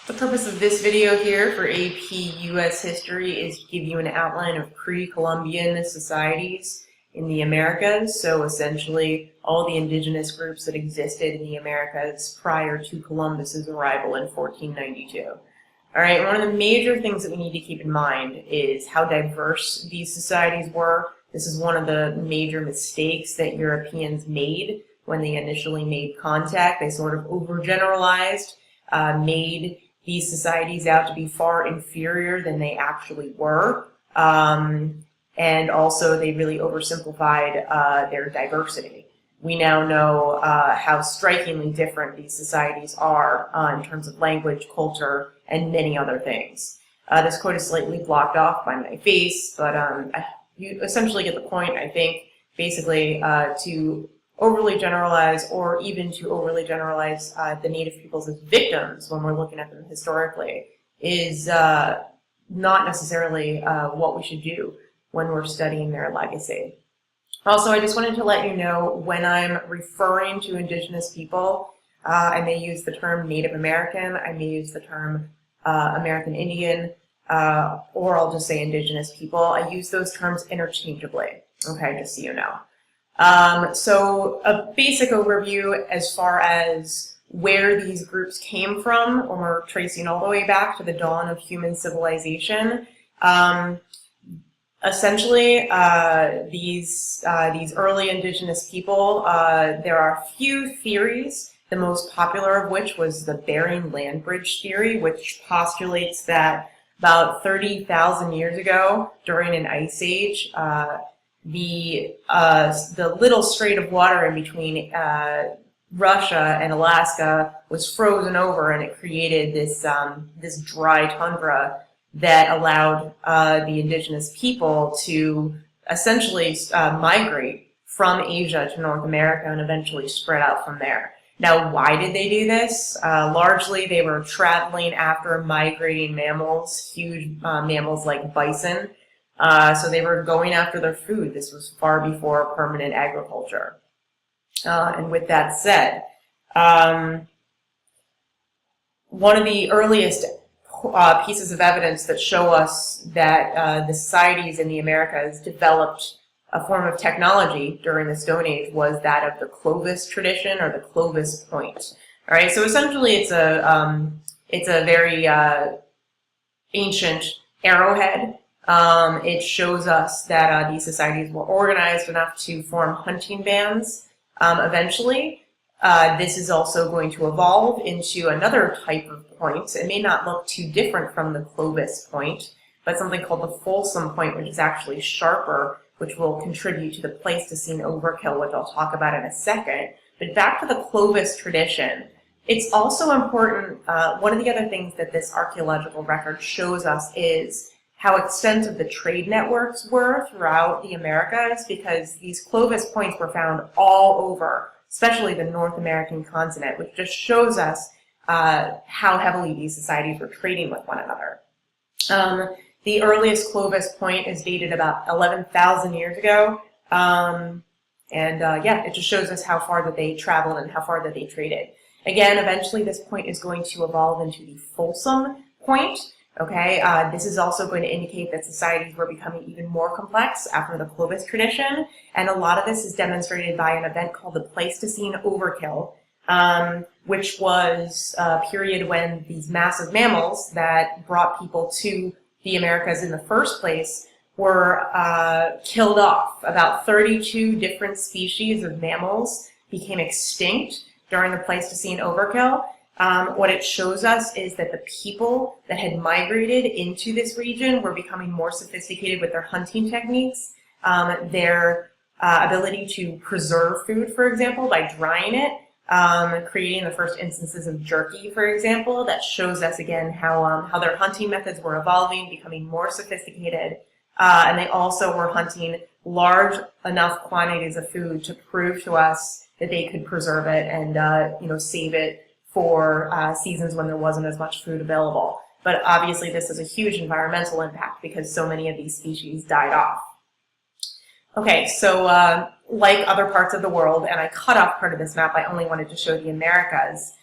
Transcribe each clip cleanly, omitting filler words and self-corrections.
The purpose of this video here for AP US History is to give you an outline of pre-Columbian societies in the Americas. So essentially all the indigenous groups that existed in the Americas prior to Columbus's arrival in 1492. All right, one of the major things that we need to keep in mind is how diverse these societies were. This is one of the major mistakes that Europeans made when they initially made contact. They sort of overgeneralized, made these societies out to be far inferior than they actually were. And also they really oversimplified their diversity. We now know how strikingly different these societies are in terms of language, culture, and many other things. This quote is slightly blocked off by my face, but you essentially get the point, I think. Basically, to overly generalize, or even to overly generalize the Native peoples as victims when we're looking at them historically, is not necessarily what we should do when we're studying their legacy. Also, I just wanted to let you know, when I'm referring to indigenous people, I may use the term Native American, I may use the term American Indian, or I'll just say indigenous people. I use those terms interchangeably, okay, just so you know. So a basic overview as far as where these groups came from when we're tracing all the way back to the dawn of human civilization. Essentially, these early indigenous people, there are a few theories, the most popular of which was the Bering Land Bridge theory, which postulates that about 30,000 years ago, during an ice age, the little strait of water in between Russia and Alaska was frozen over, and it created this this dry tundra that allowed the indigenous people to essentially migrate from Asia to North America and eventually spread out from there. Now, why did they do this? Largely, they were traveling after migrating mammals, huge mammals like bison. So they were going after their food. This was far before permanent agriculture. And with that said, one of the earliest pieces of evidence that show us that the societies in the Americas developed a form of technology during the Stone Age was that of the Clovis tradition, or the Clovis point. All right, so essentially it's a very ancient arrowhead. It shows us that these societies were organized enough to form hunting bands eventually. This is also going to evolve into another type of point. It may not look too different from the Clovis point, but something called the Folsom point, which is actually sharper, which will contribute to the Pleistocene overkill, which I'll talk about in a second. But back to the Clovis tradition, it's also important, one of the other things that this archaeological record shows us is how extensive the trade networks were throughout the Americas, because these Clovis points were found all over, especially the North American continent, which just shows us how heavily these societies were trading with one another. The earliest Clovis point is dated about 11,000 years ago, yeah, it just shows us how far that they traveled and how far that they traded. Again, eventually this point is going to evolve into the Folsom point. Okay, this is also going to indicate that societies were becoming even more complex after the Clovis tradition, and a lot of this is demonstrated by an event called the Pleistocene overkill, which was a period when these massive mammals that brought people to the Americas in the first place were killed off. About 32 different species of mammals became extinct during the Pleistocene overkill. What it shows us is that the people that had migrated into this region were becoming more sophisticated with their hunting techniques, their ability to preserve food, for example, by drying it, creating the first instances of jerky, for example. That shows us again how their hunting methods were evolving, becoming more sophisticated, and they also were hunting large enough quantities of food to prove to us that they could preserve it and save it for seasons when there wasn't as much food available. But obviously this is a huge environmental impact because so many of these species died off. Okay, so like other parts of the world, and I cut off part of this map, I only wanted to show the Americas,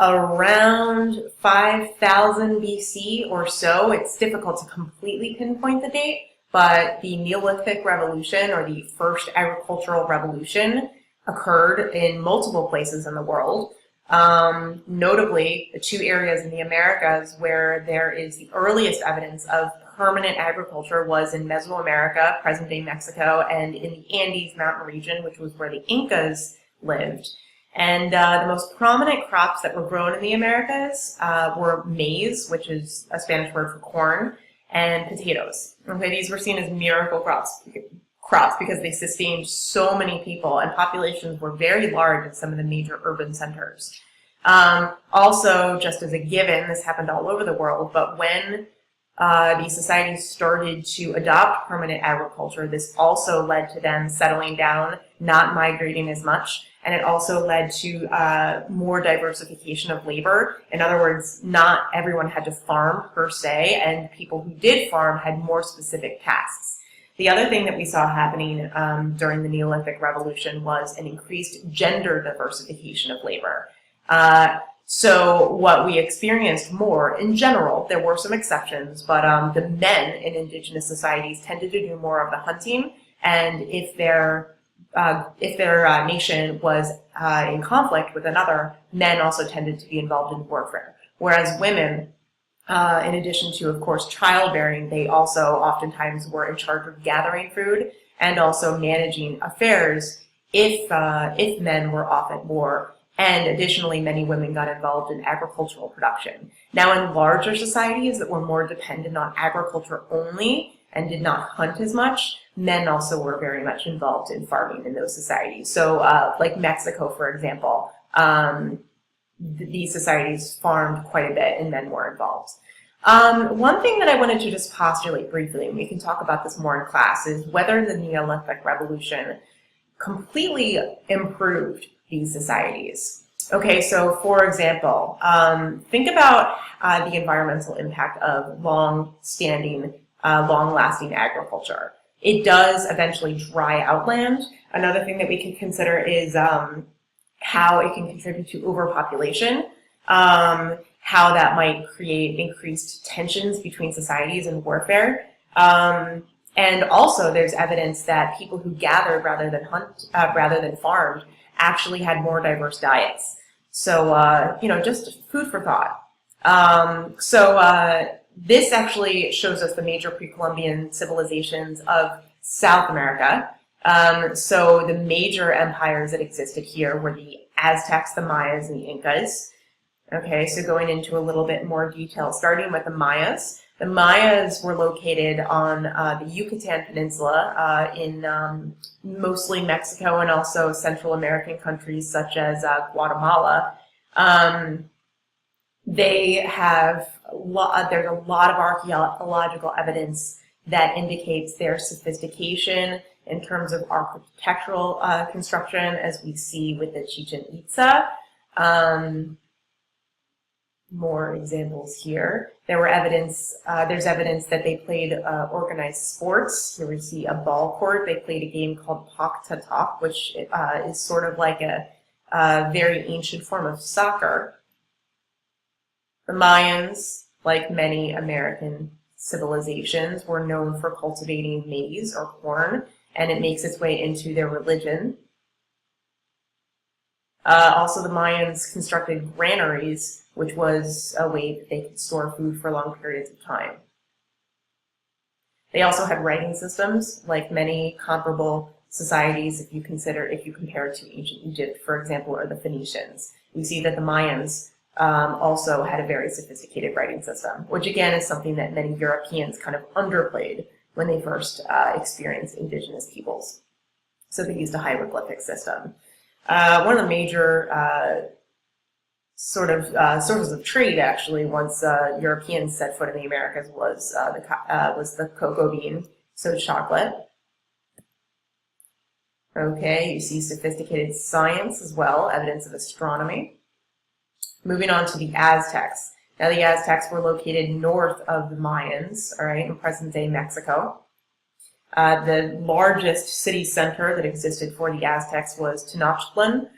around 5000 BC or so. It's difficult to completely pinpoint the date, but the Neolithic revolution, or the first agricultural revolution, occurred in multiple places in the world. Notably, the two areas in the Americas where there is the earliest evidence of permanent agriculture was in Mesoamerica, present-day Mexico, and in the Andes mountain region, which was where the Incas lived. And the most prominent crops that were grown in the Americas were maize, which is a Spanish word for corn, and potatoes. Okay, these were seen as miracle crops because they sustained so many people, and populations were very large in some of the major urban centers. Also, just as a given, this happened all over the world, but when these societies started to adopt permanent agriculture, this also led to them settling down, not migrating as much, and it also led to more diversification of labor. In other words, not everyone had to farm per se, and people who did farm had more specific tasks. The other thing that we saw happening during the Neolithic Revolution was an increased gender diversification of labor. So what we experienced more, in general, there were some exceptions, but the men in indigenous societies tended to do more of the hunting, and if their nation was in conflict with another, men also tended to be involved in warfare. Whereas women, in addition to, of course, childbearing, they also oftentimes were in charge of gathering food and also managing affairs if men were off at war. And additionally, many women got involved in agricultural production. Now, in larger societies that were more dependent on agriculture only and did not hunt as much, men also were very much involved in farming in those societies. So, like Mexico, for example, these societies farmed quite a bit and men were involved. One thing that I wanted to just postulate briefly, and we can talk about this more in class, is whether the Neolithic Revolution completely improved these societies. Okay, so for example, think about the environmental impact of long-standing, long-lasting agriculture. It does eventually dry out land. Another thing that we can consider is how it can contribute to overpopulation, how that might create increased tensions between societies and warfare. And also there's evidence that people who gathered rather than farmed actually had more diverse diets. So, just food for thought. This actually shows us the major pre-Columbian civilizations of South America. So the major empires that existed here were the Aztecs, the Mayas, and the Incas. Okay, so going into a little bit more detail, starting with the Mayas. The Mayas were located on the Yucatan Peninsula in mostly Mexico and also Central American countries such as Guatemala. There's a lot of archaeological evidence that indicates their sophistication in terms of architectural construction, as we see with the Chichen Itza. More examples here. There's evidence that they played organized sports. Here we see a ball court. They played a game called Pak Tatak, which is sort of like a very ancient form of soccer. The Mayans, like many American civilizations, were known for cultivating maize or corn, and it makes its way into their religion. Also, the Mayans constructed granaries, which was a way that they could store food for long periods of time. They also had writing systems, like many comparable societies, if you compare it to ancient Egypt, for example, or the Phoenicians. We see that the Mayans also had a very sophisticated writing system, which again is something that many Europeans kind of underplayed when they first experienced indigenous peoples. So they used a hieroglyphic system. One of the major sources of trade, actually, once Europeans set foot in the Americas was the cocoa bean, so chocolate. Okay, you see sophisticated science as well, evidence of astronomy. Moving on to the Aztecs. Now, the Aztecs were located north of the Mayans, all right, in present-day Mexico. The largest city center that existed for the Aztecs was Tenochtitlan.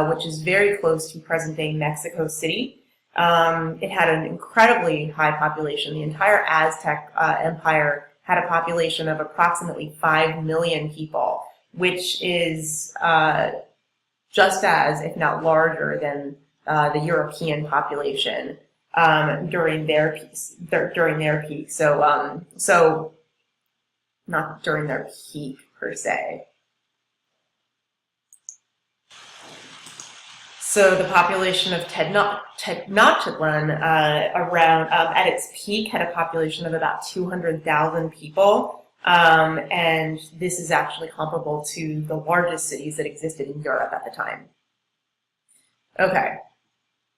which is very close to present-day Mexico City. It had an incredibly high population. The entire Aztec empire had a population of approximately 5 million people, which is just as, if not larger, than the European population during their peak. So not during their peak per se. So the population of Tenochtitlan around at its peak had a population of about 200,000 people, and this is actually comparable to the largest cities that existed in Europe at the time. Okay.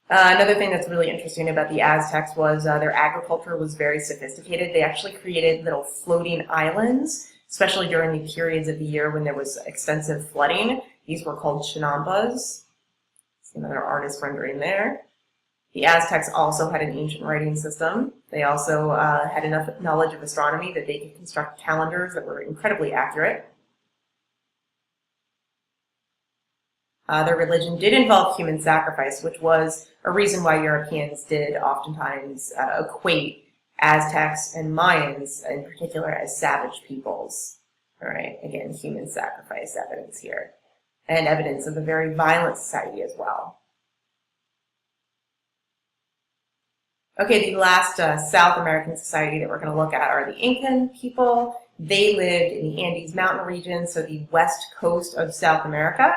Another thing that's really interesting about the Aztecs was their agriculture was very sophisticated. They actually created little floating islands, especially during the periods of the year when there was extensive flooding. These were called chinampas. Another artist rendering there. The Aztecs also had an ancient writing system. They also had enough knowledge of astronomy that they could construct calendars that were incredibly accurate. Their religion did involve human sacrifice, which was a reason why Europeans did oftentimes equate Aztecs and Mayans in particular as savage peoples. All right, again, human sacrifice evidence here. And evidence of a very violent society as well. Okay, the last South American society that we're going to look at are the Incan people. They lived in the Andes mountain region, so the west coast of South America.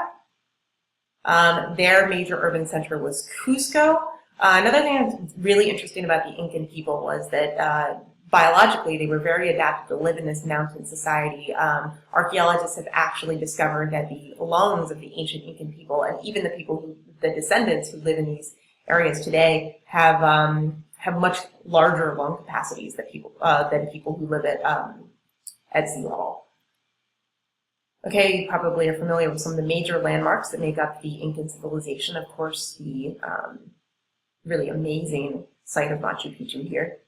Their major urban center was Cusco. Another thing that's really interesting about the Incan people was that biologically, they were very adapted to live in this mountain society. Archaeologists have actually discovered that the lungs of the ancient Incan people, and even the descendants who live in these areas today, have much larger lung capacities than people who live at sea level. Okay, you probably are familiar with some of the major landmarks that make up the Incan civilization. Of course, the really amazing site of Machu Picchu here.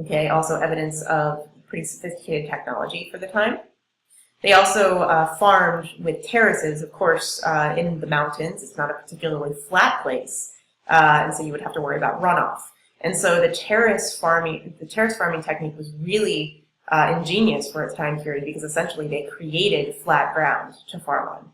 Okay, also evidence of pretty sophisticated technology for the time. They also farmed with terraces, of course, in the mountains. It's not a particularly flat place, and so you would have to worry about runoff. And so the terrace farming technique was really ingenious for its time period because essentially they created flat ground to farm on.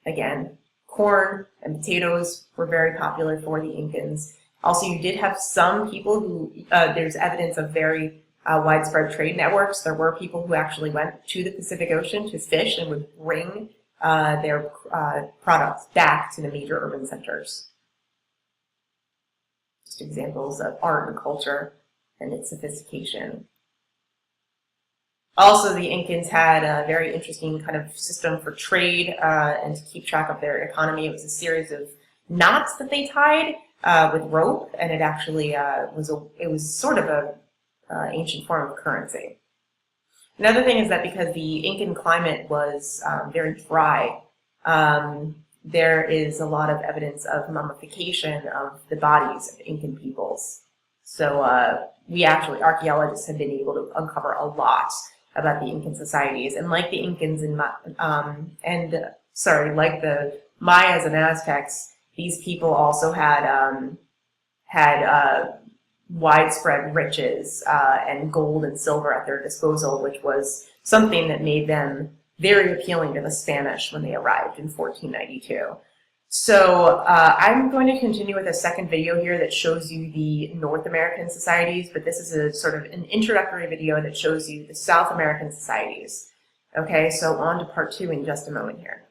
Again, corn and potatoes were very popular for the Incans. Also, you did have some people who, there's evidence of very widespread trade networks. There were people who actually went to the Pacific Ocean to fish and would bring their products back to the major urban centers. Just examples of art and culture and its sophistication. Also, the Incans had a very interesting kind of system for trade and to keep track of their economy. It was a series of knots that they tied with rope, and it actually was sort of a ancient form of currency. Another thing is that because the Incan climate was very dry, there is a lot of evidence of mummification of the bodies of Incan peoples. So archaeologists have been able to uncover a lot about the Incan societies, and like the Incans like the Mayas and Aztecs, these people also had widespread riches and gold and silver at their disposal, which was something that made them very appealing to the Spanish when they arrived in 1492. So I'm going to continue with a second video here that shows you the North American societies, but this is a sort of an introductory video that shows you the South American societies. Okay, so on to part 2 in just a moment here.